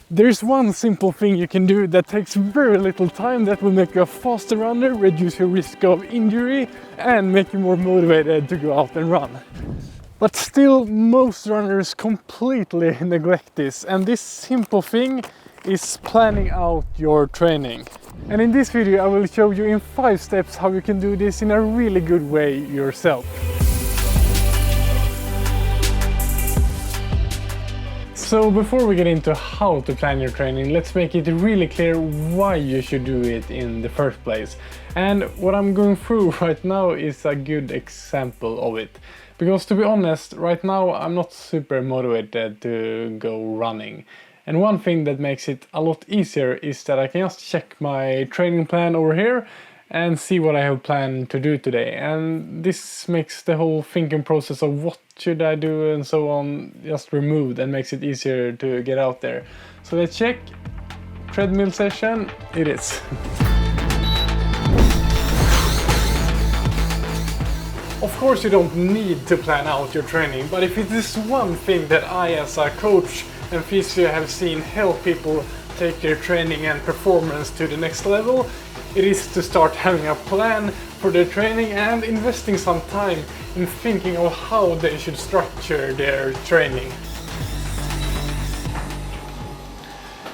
There's one simple thing you can do that takes very little time that will make you a faster runner, reduce your risk of injury and make you more motivated to go out and run. But still, most runners completely neglect this, and this simple thing is planning out your training. And in this video I will show you in 5 steps how you can do this in a really good way yourself. So before we get into how to plan your training, let's make it really clear why you should do it in the first place. And what I'm going through right now is a good example of it. Because to be honest, right now I'm not super motivated to go running. And one thing that makes it a lot easier is that I can just check my training plan over here and see what I have planned to do today. And this makes the whole thinking process of what should I do and so on just removed and makes it easier to get out there. So let's check. Treadmill session, it is. Of course you don't need to plan out your training, but if it is one thing that I as a coach and physio have seen help people take their training and performance to the next level, it is to start having a plan for their training and investing some time in thinking of how they should structure their training.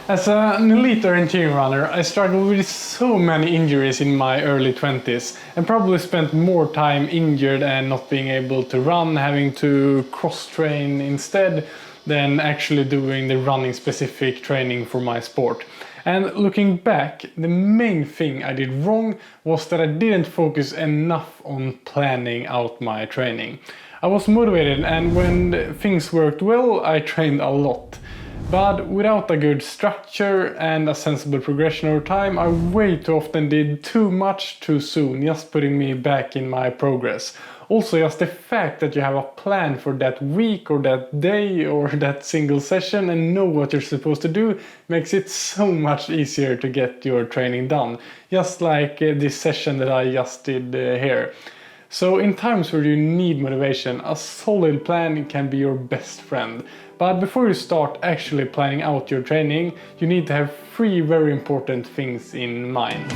As an elite orienteering runner, I struggled with so many injuries in my early 20s and probably spent more time injured and not being able to run, having to cross-train instead than actually doing the running specific training for my sport. And looking back, the main thing I did wrong was that I didn't focus enough on planning out my training. I was motivated, and when things worked well, I trained a lot. But without a good structure and a sensible progression over time, I way too often did too much too soon, just putting me back in my progress. Also, just the fact that you have a plan for that week or that day or that single session and know what you're supposed to do makes it so much easier to get your training done. Just like this session that I just did here. So in times where you need motivation, a solid plan can be your best friend. But before you start actually planning out your training, you need to have 3 very important things in mind.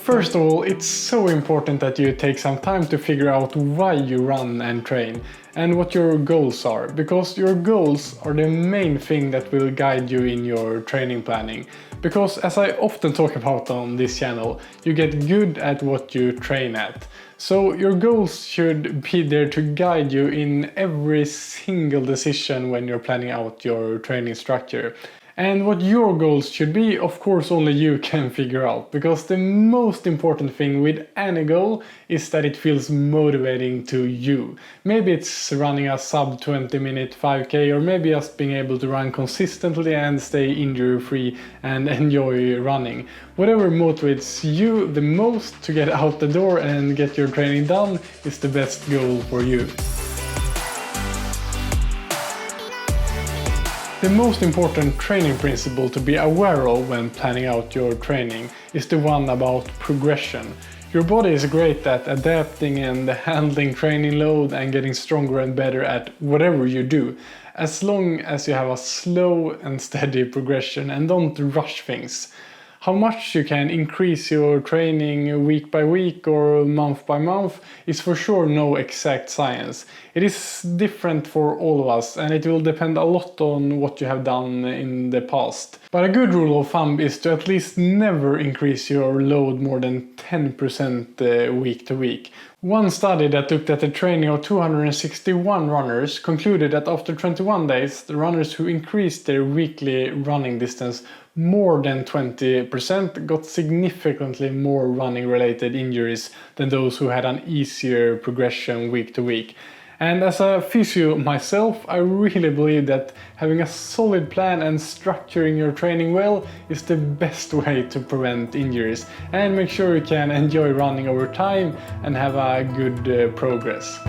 First of all, it's so important that you take some time to figure out why you run and train and what your goals are, because your goals are the main thing that will guide you in your training planning. Because as I often talk about on this channel, you get good at what you train at. So your goals should be there to guide you in every single decision when you're planning out your training structure. And what your goals should be, of course, only you can figure out, because the most important thing with any goal is that it feels motivating to you. Maybe it's running a sub 20-minute 5K, or maybe just being able to run consistently and stay injury-free and enjoy running. Whatever motivates you the most to get out the door and get your training done is the best goal for you. The most important training principle to be aware of when planning out your training is the one about progression. Your body is great at adapting and handling training load and getting stronger and better at whatever you do, as long as you have a slow and steady progression and don't rush things. How much you can increase your training week by week or month by month is for sure no exact science. It is different for all of us, and it will depend a lot on what you have done in the past. But a good rule of thumb is to at least never increase your load more than 10% week to week. One study that looked at the training of 261 runners concluded that after 21 days, the runners who increased their weekly running distance more than 20% got significantly more running related injuries than those who had an easier progression week to week. And as a physio myself, I really believe that having a solid plan and structuring your training well is the best way to prevent injuries and make sure you can enjoy running over time and have a good progress.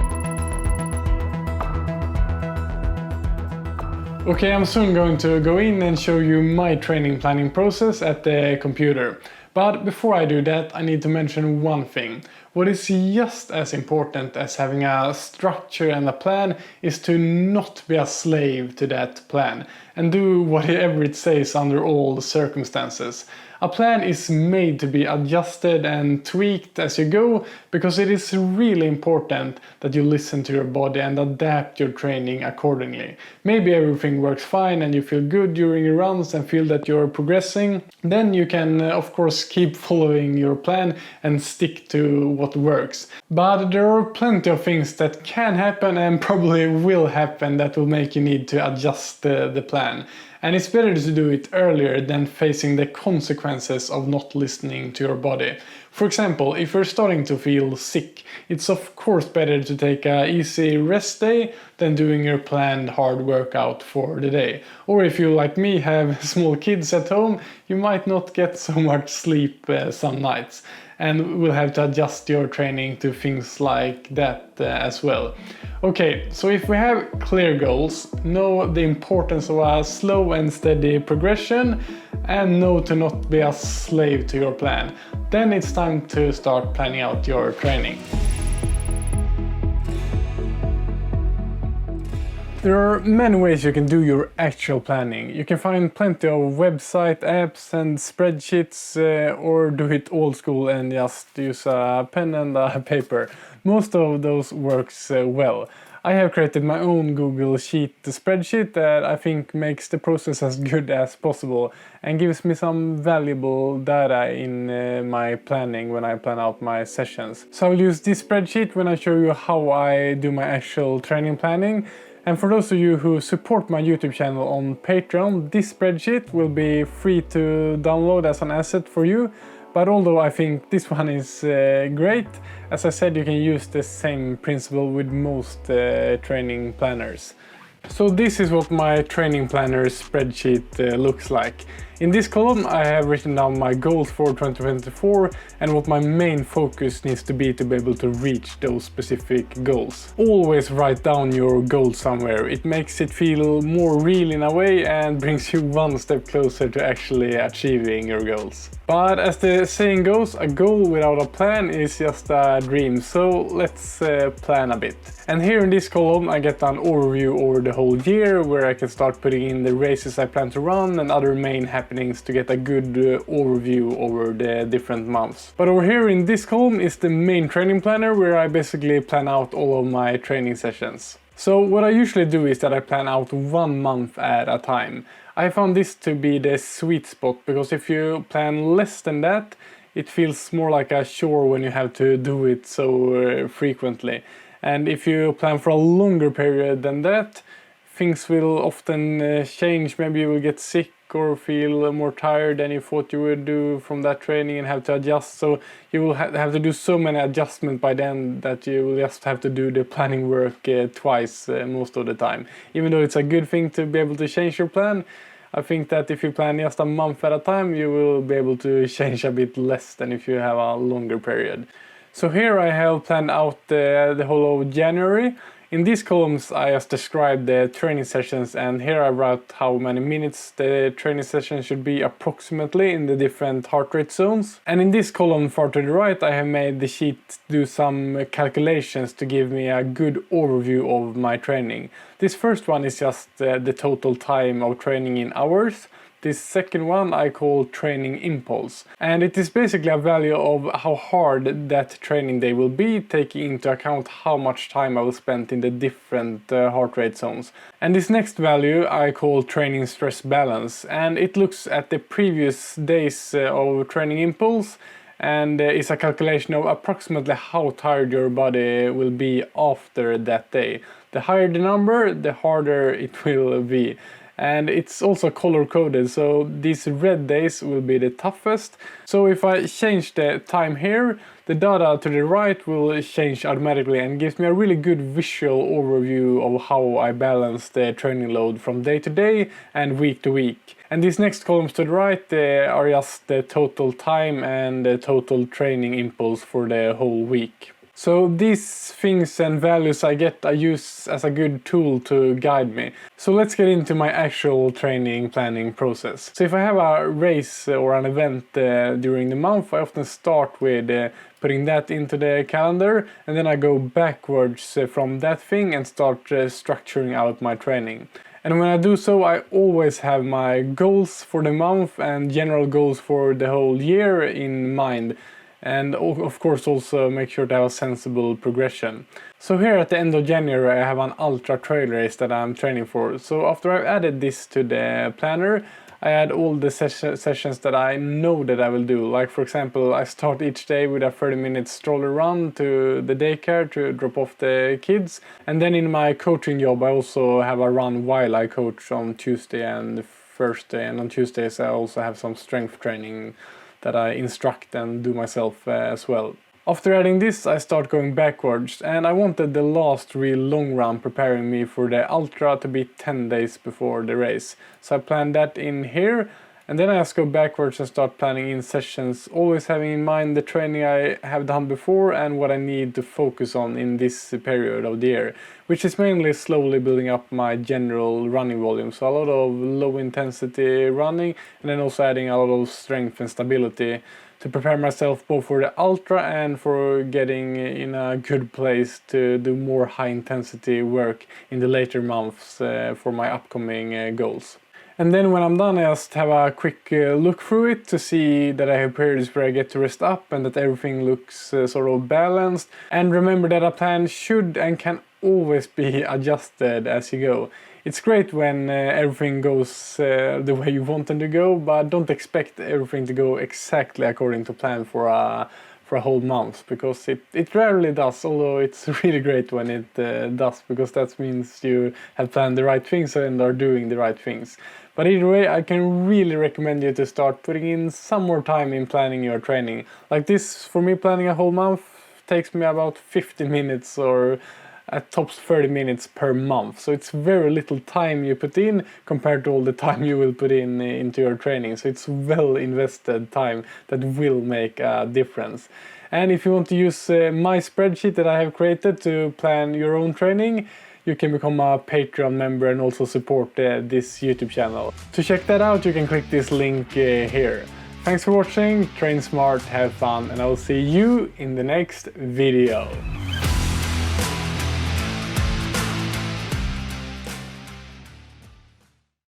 Okay, I'm soon going to go in and show you my training planning process at the computer. But before I do that, I need to mention one thing. What is just as important as having a structure and a plan is to not be a slave to that plan and do whatever it says under all the circumstances. A plan is made to be adjusted and tweaked as you go, because it is really important that you listen to your body and adapt your training accordingly. Maybe everything works fine and you feel good during your runs and feel that you're progressing. Then you can of course keep following your plan and stick to what works. But there are plenty of things that can happen and probably will happen that will make you need to adjust the plan. And it's better to do it earlier than facing the consequences of not listening to your body. For example, if you're starting to feel sick, it's of course better to take an easy rest day than doing your planned hard workout for the day. Or if you, like me, have small kids at home, you might not get so much sleep some nights. And will have to adjust your training to things like that as well. Okay, so if we have clear goals, know the importance of a slow and steady progression, and know to not be a slave to your plan, then it's time to start planning out your training. There are many ways you can do your actual planning. You can find plenty of website apps and spreadsheets, or do it old school and just use a pen and a paper. Most of those works well. I have created my own Google Sheet spreadsheet that I think makes the process as good as possible and gives me some valuable data in my planning when I plan out my sessions. So I'll use this spreadsheet when I show you how I do my actual training planning. And for those of you who support my YouTube channel on Patreon, this spreadsheet will be free to download as an asset for you. But although I think this one is great, as I said, you can use the same principle with most training planners. So this is what my training planner spreadsheet looks like. In this column I have written down my goals for 2024 and what my main focus needs to be able to reach those specific goals. Always write down your goals somewhere. It makes it feel more real in a way and brings you one step closer to actually achieving your goals. But as the saying goes, a goal without a plan is just a dream, so let's plan a bit. And here in this column I get an overview over the whole year, where I can start putting in the races I plan to run and other main happenings to get a good overview over the different months. But over here in this column is the main training planner, where I basically plan out all of my training sessions. So what I usually do is that I plan out 1 month at a time. I found this to be the sweet spot, because if you plan less than that, it feels more like a chore when you have to do it so frequently. And if you plan for a longer period than that, things will often change. Maybe you will get sick or feel more tired than you thought you would do from that training and have to adjust. So you will have to do so many adjustments by then that you will just have to do the planning work twice most of the time. Even though it's a good thing to be able to change your plan, I think that if you plan just a month at a time, you will be able to change a bit less than if you have a longer period. So here I have planned out the whole of January. In these columns I just described the training sessions, and here I wrote how many minutes the training session should be approximately in the different heart rate zones. And in this column far to the right I have made the sheet do some calculations to give me a good overview of my training. This first one is just the total time of training in hours. This second one I call training impulse, and it is basically a value of how hard that training day will be, taking into account how much time I will spend in the different heart rate zones. And this next value I call training stress balance, and it looks at the previous days of training impulse and is a calculation of approximately how tired your body will be after that day. The higher the number, the harder it will be. And it's also color coded, so these red days will be the toughest. So if I change the time here, the data to the right will change automatically and gives me a really good visual overview of how I balance the training load from day to day and week to week. And these next columns to the right are just the total time and the total training impulse for the whole week. So these things and values I get I use as a good tool to guide me. So let's get into my actual training planning process. So if I have a race or an event during the month, I often start with putting that into the calendar, and then I go backwards from that thing and start structuring out my training. And when I do so, I always have my goals for the month and general goals for the whole year in mind. And of course also make sure to have a sensible progression. So here at the end of January I have an ultra trail race that I'm training for. So after I've added this to the planner, I add all the sessions that I know that I will do. Like for example, I start each day with a 30-minute stroller run to the daycare to drop off the kids. And then in my coaching job I also have a run while I coach on Tuesday and Thursday. And on Tuesdays I also have some strength training that I instruct and do myself as well. After adding this, I start going backwards, and I wanted the last real long run preparing me for the ultra to be 10 days before the race. So I planned that in here, and then I just go backwards and start planning in sessions, always having in mind the training I have done before and what I need to focus on in this period of the year, which is mainly slowly building up my general running volume. So a lot of low intensity running, and then also adding a lot of strength and stability to prepare myself both for the ultra and for getting in a good place to do more high intensity work in the later months for my upcoming goals. And then when I'm done, I just have a quick look through it to see that I have periods where I get to rest up and that everything looks sort of balanced. And remember that a plan should and can always be adjusted as you go. It's great when everything goes the way you want them to go, but don't expect everything to go exactly according to plan for a whole month, because it rarely does, although it's really great when it does, because that means you have planned the right things and are doing the right things. But either way, I can really recommend you to start putting in some more time in planning your training. Like this, for me, planning a whole month takes me about 50 minutes or at tops 30 minutes per month. So it's very little time you put in compared to all the time you will put in into your training. So it's well invested time that will make a difference. And if you want to use my spreadsheet that I have created to plan your own training, you can become a Patreon member and also support this YouTube channel. To check that out, you can click this link here. Thanks for watching, train smart, have fun, and I will see you in the next video.